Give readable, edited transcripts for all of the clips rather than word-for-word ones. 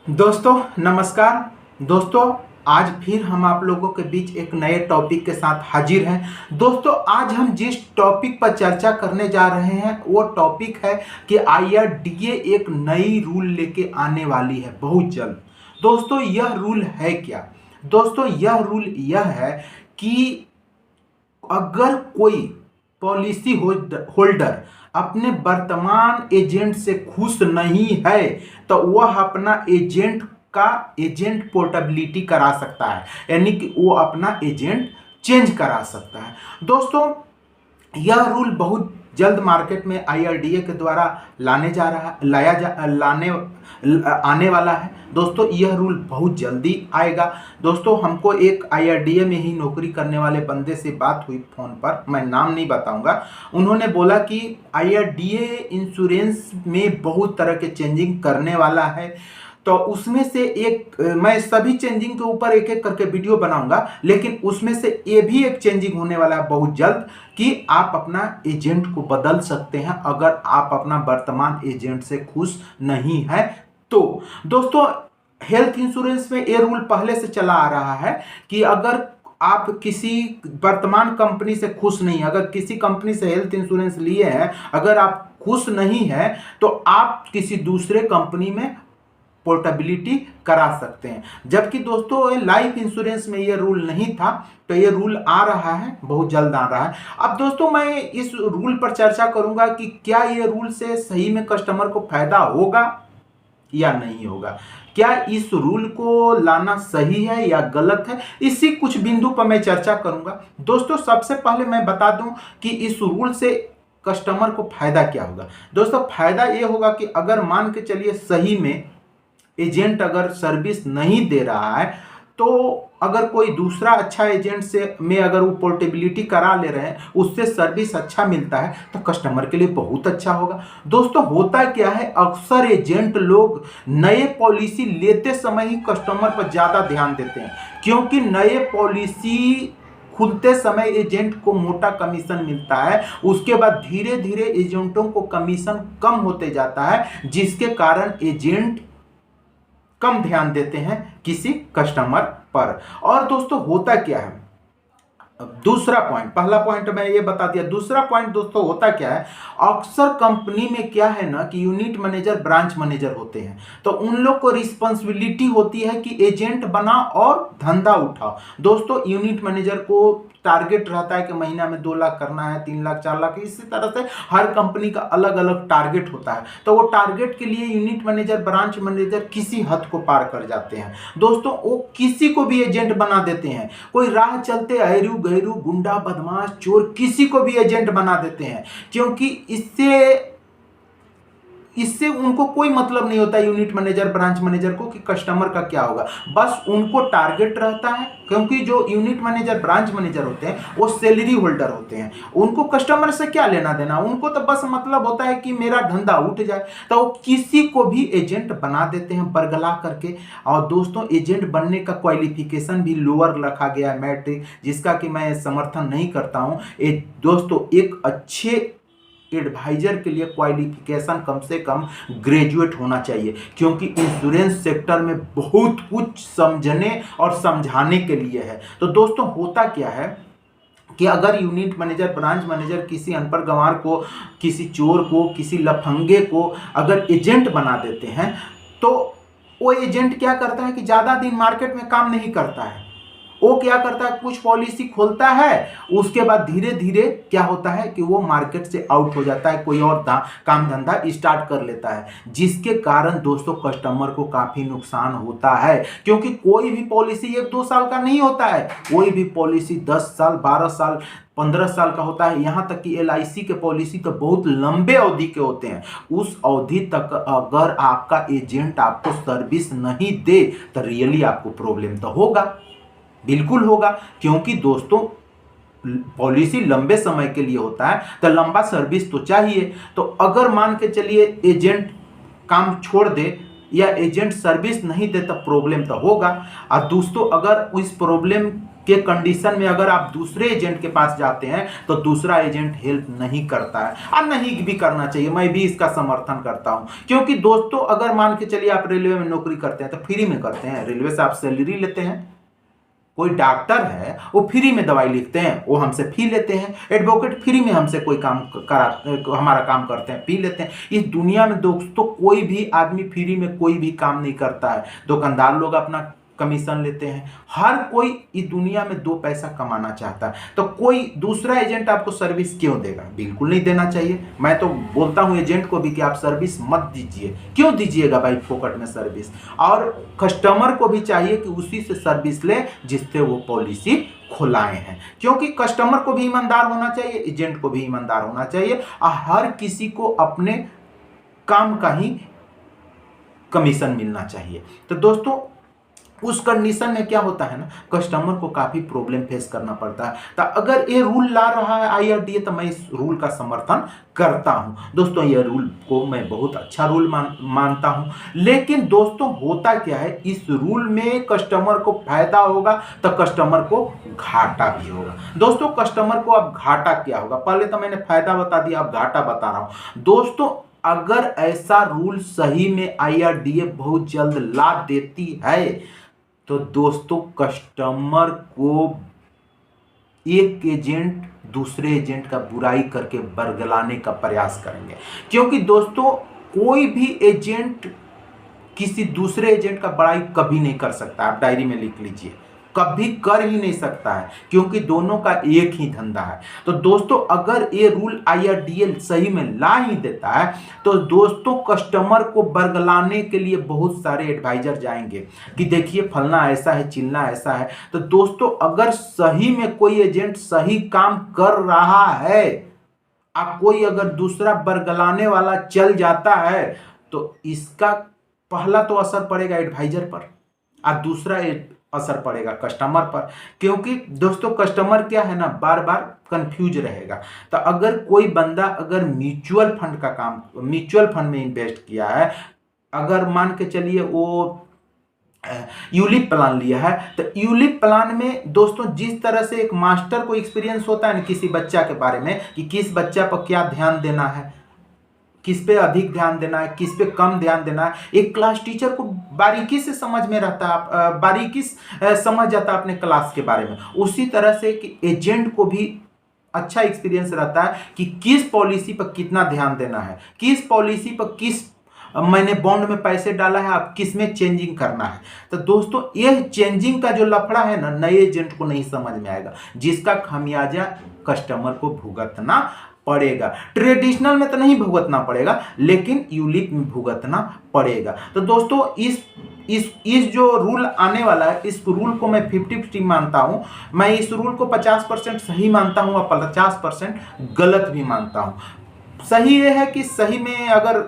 दोस्तों नमस्कार। दोस्तों आज फिर हम आप लोगों के बीच एक नए टॉपिक के साथ हाजिर हैं। दोस्तों आज हम जिस टॉपिक पर चर्चा करने जा रहे हैं वो टॉपिक है कि आईआरडीए एक नई रूल लेके आने वाली है बहुत जल्द। दोस्तों यह रूल है क्या? दोस्तों यह रूल यह है कि अगर कोई पॉलिसी होल्डर अपने वर्तमान एजेंट से खुश नहीं है तो वह अपना एजेंट पोर्टेबिलिटी करा सकता है, यानी कि वो अपना एजेंट चेंज करा सकता है। दोस्तों यह रूल बहुत जल्द मार्केट में आईआरडीए के द्वारा आने वाला है। दोस्तों यह रूल बहुत जल्दी आएगा। दोस्तों हमको एक आईआरडीए में ही नौकरी करने वाले बंदे से बात हुई फोन पर, मैं नाम नहीं बताऊंगा। उन्होंने बोला कि आईआरडीए इंश्योरेंस में बहुत तरह के चेंजिंग करने वाला है, तो उसमें से एक मैं सभी चेंजिंग के ऊपर एक एक करके वीडियो बनाऊंगा, लेकिन उसमें से ये भी एक चेंजिंग होने वाला है बहुत जल्द कि आप अपना एजेंट को बदल सकते हैं अगर आप अपना वर्तमान एजेंट से खुश नहीं है तो। दोस्तों हेल्थ इंश्योरेंस में ये रूल पहले से चला आ रहा है कि अगर आप किसी वर्तमान कंपनी से खुश नहीं, अगर किसी कंपनी से हेल्थ इंश्योरेंस लिए हैं, अगर आप खुश नहीं है तो आप किसी दूसरे कंपनी में पोर्टेबिलिटी करा सकते हैं। जबकि दोस्तों लाइफ इंश्योरेंस में ये रूल नहीं था, तो ये रूल आ रहा है, बहुत जल्द आ रहा है। अब दोस्तों मैं इस रूल पर चर्चा करूंगा कि क्या ये रूल से सही में कस्टमर को फायदा होगा या नहीं होगा, क्या इस रूल को लाना सही है या गलत है, इसी कुछ बिंदु पर मैं चर्चा करूंगा। दोस्तों सबसे पहले मैं बता दूं कि इस रूल से कस्टमर को फायदा क्या होगा। दोस्तों फायदा ये होगा कि अगर मान के चलिए सही में एजेंट अगर सर्विस नहीं दे रहा है, तो अगर कोई दूसरा अच्छा एजेंट से में अगर वो पोर्टेबिलिटी करा ले रहे हैं, उससे सर्विस अच्छा मिलता है, तो कस्टमर के लिए बहुत अच्छा होगा। दोस्तों होता क्या है, अक्सर एजेंट लोग नए पॉलिसी लेते समय ही कस्टमर पर ज़्यादा ध्यान देते हैं, क्योंकि नए पॉलिसी खुलते समय एजेंट को मोटा कमीशन मिलता है। उसके बाद धीरे धीरे एजेंटों को कमीशन कम होते जाता है, जिसके कारण एजेंट कम ध्यान देते हैं किसी कस्टमर पर। और दोस्तों होता क्या है, दूसरा पॉइंट, पहला पॉइंट मैं ये बता दिया, दूसरा पॉइंट दोस्तों होता क्या है, अक्सर कंपनी में क्या है ना कि यूनिट मैनेजर ब्रांच मैनेजर होते हैं, तो उन लोग को रिस्पॉन्सिबिलिटी होती है कि एजेंट बना और धंधा उठाओ। दोस्तों यूनिट मैनेजर को टारगेट रहता है कि महीना में 2 लाख करना है, 3 लाख 4 लाख, इसी तरह से हर कंपनी का अलग अलग टारगेट होता है। तो वो टारगेट के लिए यूनिट मैनेजर ब्रांच मैनेजर किसी हद को पार कर जाते हैं। दोस्तों वो किसी को भी एजेंट बना देते हैं, कोई राह चलते अहरू गहरू गुंडा बदमाश चोर किसी को भी एजेंट बना देते हैं, क्योंकि इससे उनको कोई मतलब नहीं होता यूनिट मैनेजर ब्रांच मैनेजर को कि कस्टमर का क्या होगा। बस उनको टारगेट रहता है, क्योंकि जो यूनिट मैनेजर ब्रांच मैनेजर होते हैं वो सैलरी होल्डर होते हैं, उनको कस्टमर से क्या लेना देना, उनको तो बस मतलब होता है कि मेरा धंधा उठ जाए, तो वो किसी को भी एजेंट बना देते हैं बरगला करके। और दोस्तों एजेंट बनने का क्वालिफिकेशन भी लोअर रखा गया है, मैट्रिक, जिसका कि मैं समर्थन नहीं करता हूँ। दोस्तों एक अच्छे एडवाइजर के लिए क्वालिफिकेशन कम से कम ग्रेजुएट होना चाहिए, क्योंकि इंश्योरेंस सेक्टर में बहुत कुछ समझने और समझाने के लिए है। तो दोस्तों होता क्या है कि अगर यूनिट मैनेजर ब्रांच मैनेजर किसी अनपढ़ गंवार को, किसी चोर को, किसी लफंगे को अगर एजेंट बना देते हैं, तो वो एजेंट क्या करता है कि ज़्यादा दिन मार्केट में काम नहीं करता है। वो क्या करता है, कुछ पॉलिसी खोलता है, उसके बाद धीरे धीरे क्या होता है कि वो मार्केट से आउट हो जाता है, कोई और काम धंधा स्टार्ट कर लेता है, जिसके कारण दोस्तों कस्टमर को काफी नुकसान होता है। क्योंकि कोई भी पॉलिसी 1-2 साल का नहीं होता है, कोई भी पॉलिसी 10 साल 12 साल 15 साल का होता है। यहाँ तक कि LIC के पॉलिसी तो बहुत लंबे अवधि के होते हैं। उस अवधि तक अगर आपका एजेंट आपको सर्विस नहीं दे तो रियली आपको प्रॉब्लम तो होगा, बिल्कुल होगा, क्योंकि दोस्तों पॉलिसी लंबे समय के लिए होता है, तो लंबा सर्विस तो चाहिए। तो अगर मान के चलिए एजेंट काम छोड़ दे या एजेंट सर्विस नहीं दे तो प्रॉब्लम तो होगा। और दोस्तों अगर इस प्रॉब्लम के कंडीशन में अगर आप दूसरे एजेंट के पास जाते हैं तो दूसरा एजेंट हेल्प नहीं करता है, और नहीं भी करना चाहिए। मैं भी इसका समर्थन करता हूं, क्योंकि दोस्तों अगर मान के चलिए आप रेलवे में नौकरी करते हैं तो फ्री में करते हैं, रेलवे से आप सैलरी लेते हैं। कोई डॉक्टर है वो फ्री में दवाई लिखते हैं, वो हमसे फी लेते हैं। एडवोकेट फ्री में हमसे कोई काम करा हमारा काम करते हैं, फी लेते हैं। इस दुनिया में दोस्तों कोई भी आदमी फ्री में कोई भी काम नहीं करता है। दुकानदार लोग अपना कमीशन लेते हैं, हर कोई इस दुनिया में दो पैसा कमाना चाहता है। तो कोई दूसरा एजेंट आपको सर्विस क्यों देगा? बिल्कुल नहीं देना चाहिए। मैं तो बोलता हूं एजेंट को भी कि आप सर्विस मत दीजिए। क्यों दीजिएगा भाई फोकट में सर्विस? और कस्टमर को भी चाहिए कि उसी से सर्विस ले जिससे वो पॉलिसी खुलाए हैं, क्योंकि कस्टमर को भी ईमानदार होना चाहिए, एजेंट को भी ईमानदार होना चाहिए, और हर किसी को अपने काम का ही कमीशन मिलना चाहिए। तो दोस्तों उस कंडीशन में क्या होता है ना, कस्टमर को काफी प्रॉब्लम फेस करना पड़ता है। तो अगर ये रूल ला रहा है IRDA तो मैं इस रूल का समर्थन करता हूं। दोस्तों ये रूल को मैं बहुत अच्छा रूल मानता हूं। लेकिन दोस्तों होता क्या है, इस रूल में कस्टमर को फायदा होगा तो कस्टमर को घाटा भी होगा। दोस्तों कस्टमर को अब घाटा क्या होगा? पहले तो मैंने फायदा बता दिया, अब घाटा बता रहा हूं। दोस्तों अगर ऐसा रूल सही में IRDA बहुत जल्द ला देती है तो दोस्तों कस्टमर को एक एजेंट दूसरे एजेंट का बुराई करके बरगलाने का प्रयास करेंगे, क्योंकि दोस्तों कोई भी एजेंट किसी दूसरे एजेंट का बड़ाई कभी नहीं कर सकता। आप डायरी में लिख लीजिए, कभी कर ही नहीं सकता है, क्योंकि दोनों का एक ही धंधा है। तो दोस्तों अगर ये रूल IRDA सही में ला ही देता है तो दोस्तों कस्टमर को बरगलाने के लिए बहुत सारे एडवाइजर जाएंगे कि देखिए फलना ऐसा है, चिलना ऐसा है। तो दोस्तों अगर सही में कोई एजेंट सही काम कर रहा है, आप कोई अगर दूसरा बरगलाने वाला चल जाता है तो इसका पहला तो असर पड़ेगा एडवाइजर पर और दूसरा असर पड़ेगा कस्टमर पर, क्योंकि दोस्तों कस्टमर क्या है ना, बार बार कंफ्यूज रहेगा। तो अगर कोई बंदा अगर म्यूचुअल फंड में इन्वेस्ट किया है, अगर मान के चलिए वो यूलिप प्लान लिया है, तो यूलिप प्लान में दोस्तों जिस तरह से एक मास्टर को एक्सपीरियंस होता है ना किसी बच्चा के बारे में कि किस बच्चा पर क्या ध्यान देना है, किस पे अधिक ध्यान देना है, किस पे कम ध्यान देना है, एक क्लास टीचर को बारीकी से समझ में रहता है, बारीकी समझ जाता है अपने क्लास के बारे में। उसी तरह से कि एजेंट को भी अच्छा एक्सपीरियंस रहता है कि किस पॉलिसी पर कितना ध्यान देना है, किस पॉलिसी पर किस मैंने बॉन्ड में पैसे डाला है, आप किस में चेंजिंग करना है। तो दोस्तों यह चेंजिंग का जो लफड़ा है ना, नए एजेंट को नहीं समझ में आएगा, जिसका खामियाजा कस्टमर को भुगतना पड़ेगा। ट्रेडिशनल में तो नहीं भुगतना पड़ेगा, लेकिन यूलिप में भुगतना पड़ेगा। तो दोस्तों इस जो रूल आने वाला है, इस रूल को मैं 50-50 मानता हूं। मैं इस रूल को 50% सही मानता हूं और 50% गलत भी मानता हूं। सही ये है कि सही में अगर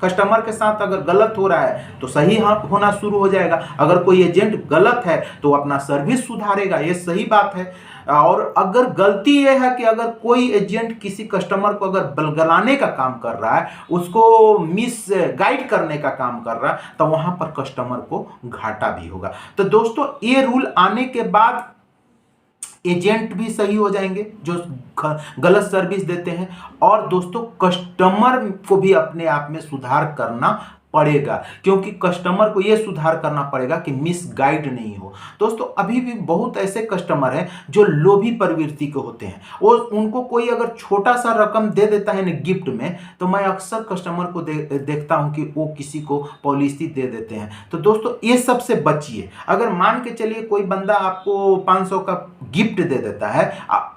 कस्टमर के साथ अगर गलत हो रहा है तो सही होना शुरू हो जाएगा। अगर कोई एजेंट गलत है तो अपना सर्विस सुधारेगा, ये सही बात है। और अगर गलती यह है कि अगर कोई एजेंट किसी कस्टमर को अगर बलगलाने का काम कर रहा है, उसको मिस गाइड करने का काम कर रहा है, तो वहां पर कस्टमर को घाटा भी होगा। तो दोस्तों ये रूल आने के बाद एजेंट भी सही हो जाएंगे जो गलत सर्विस देते हैं, और दोस्तों कस्टमर को भी अपने आप में सुधार करना पड़ेगा, क्योंकि कस्टमर को यह सुधार करना पड़ेगा कि मिसगाइड नहीं हो। दोस्तों अभी भी बहुत ऐसे कस्टमर हैं जो लोभी प्रवृत्ति के होते हैं, और उनको कोई अगर छोटा सा रकम दे देता है ना गिफ्ट में, तो मैं अक्सर कस्टमर को देखता हूं कि वो किसी को पॉलिसी दे देते हैं। तो दोस्तों ये सबसे बचिए। अगर मान के चलिए कोई बंदा आपको 500 का गिफ्ट दे देता है,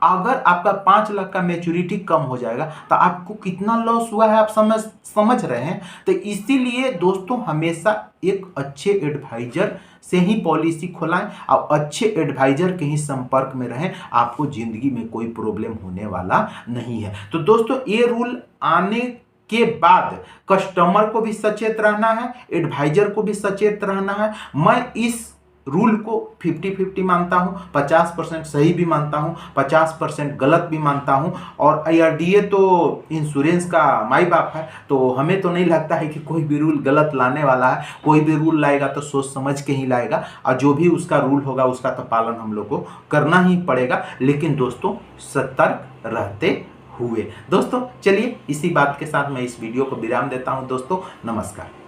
अगर आपका 5 लाख का मैच्योरिटी कम हो जाएगा तो आपको कितना लॉस हुआ है आप समझ रहे हैं। तो इसीलिए दोस्तों हमेशा एक अच्छे एडवाइजर से ही पॉलिसी खुलाएं और अच्छे एडवाइजर के ही संपर्क में रहें, आपको जिंदगी में कोई प्रॉब्लम होने वाला नहीं है। तो दोस्तों ये रूल आने के बाद कस्टमर को भी सचेत रहना है, एडवाइजर को भी सचेत रहना है। मैं इस रूल को 50-50 मानता हूँ, 50% सही भी मानता हूँ, 50% गलत भी मानता हूँ। और IRDA तो इंश्योरेंस का माई बाप है, तो हमें तो नहीं लगता है कि कोई भी रूल गलत लाने वाला है। कोई भी रूल लाएगा तो सोच समझ के ही लाएगा, और जो भी उसका रूल होगा उसका तो पालन हम लोग को करना ही पड़ेगा, लेकिन दोस्तों सतर्क रहते हुए। दोस्तों चलिए इसी बात के साथ मैं इस वीडियो को विराम देता हूं दोस्तों, नमस्कार।